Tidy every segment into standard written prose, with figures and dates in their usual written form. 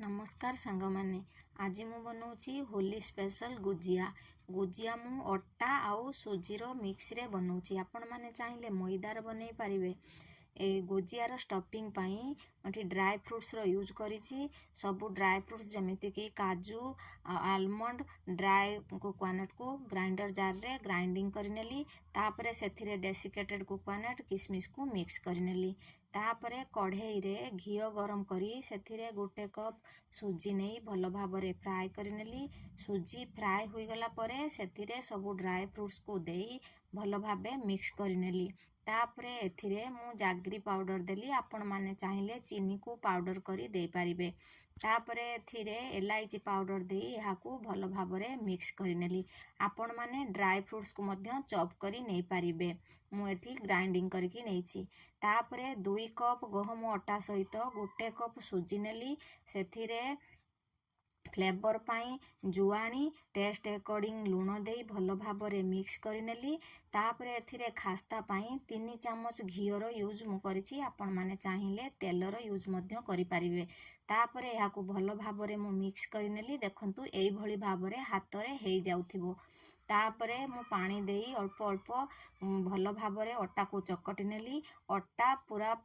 नमस्कार सांग माने आज मु बनाऊँगी होली स्पेशल गुजिया गुजिया मु अटा आउ सुजीर मिक्स रे बनाऊँगी आपण माने चाहिए मैदार बनै पारिबे। ए गुजियार स्टफिंग पाई मटी ड्राई फ्रूट्स रो यूज करिछि। सबु ड्राई फ्रूट्स जमिति कि काजू आलमंड ड्राई कोकोनट को ग्राइंडर जार रे ग्राइंडिंग करिनेली। तापरे सेथिरे डेसिकेटेड कोकोनट किशमिश को मिक्स करिनेली। तापरे कढ़ई रे घियो गरम करी सेथिरे गोटे कप सुजी नहीं भल भाबरे फ्राए करिनेली। सुजी फ्राए होई गला परे सेथिरे सबु ड्राई फ्रूट्स को देई भल भाबे मिक्स करिनेली। तापरे एथिरे मु जागरी पाउडर देली। आपण माने चाहिए चीनी को पाउडर करी दे पारिबे। तापरे एथिरे इलायची पाउडर देई एहाकू भल भाबरे मिक्स करिनेली। आपण माने ड्राई फ्रूट्स को मध्य चॉप करी नहीं पारिबे। मु एथि ग्राइंडिंग करके नेछि। तापरे 2 कप गहम अटा सहित गोटे कप सुजी नेली। सेथिरे फ्लेवर पाई जुआणी टेस्ट अकॉर्डिंग लूण देई भल भाबरे मिक्स करिनेली। तापरे एथिरे खास्ता पाई 3 चामच घिओर यूज मु करिछि। आपण माने चाहिए तेलर यूज मध्य करि पारिबे। तापरे एहाकू भल भाबरे मु मिक्स करिनेली। देखंतु एई भली भाबरे हातरे हेई जाउथिबो। तापरे मु पानी देई अल्प अल्प भल भाबरे अटा को चकटी नेली। अटा पूरा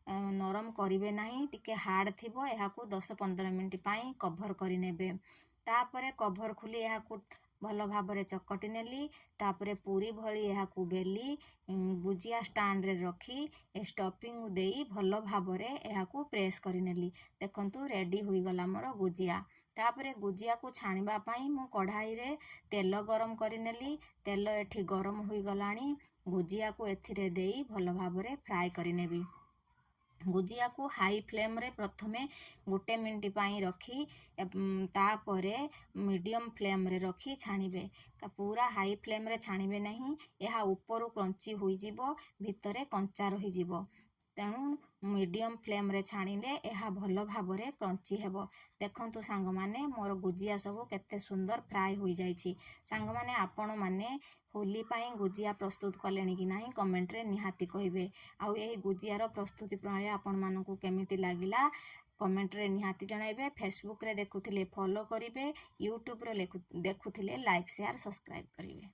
नरम करिवे नाही, टिके हार्ड थिबो। एहाकू 10-15 मिनिट पाई कभर करि नेबे। तापरे कभर खुली एहाकू भल भाबरे चकटी नेली। तापरे पूरी भली एहाकू बेली गुजिया स्टैंड रे रखी ए स्टफिंग देई भल भाबरे एहाकू प्रेस करि नेली। देखंतु रेडी होई गला मोर गुजिया। तापरे गुजिया को छाणिबा पाई मु कढ़ाई रे तेल गरम करि नेली। तेल एठी गरम होई गलानी। गुजिया को एथिरे देई भल भाबरे फ्राए करि नेबी। गुजिया को हाई फ्लेम रे प्रथमे 1 मिनिट पाई रखी तापरे मीडियम फ्लेम रे रखी छाणिबे। पूरा हाई फ्लेम रे छाणिबे नहीं, एहा ऊपर क्रंची होई जिवो भितरे कंचा रही जिवो। तेणु मीडियम फ्लेम रे छाणिले एहा भल भाबरे क्रंची हेबो। देखंतु सांग माने मोर गुजिया सब केते सुंदर फ्राए होई जाइछि। सांग माने आपण माने होली पाई गुजिया प्रस्तुत कलेनी कि नाही कमेंट रे निहाती कहिबे। आउ एही गुजियार प्रस्तुति प्रणाली आपण मानकू केमिति लागिला कमेंट रे निहाती जणाइबे। फेसबुक रे देखुथिले फॉलो करिवे, यूट्यूब रे देखुथिले लाइक शेयर सब्सक्राइब करिवे।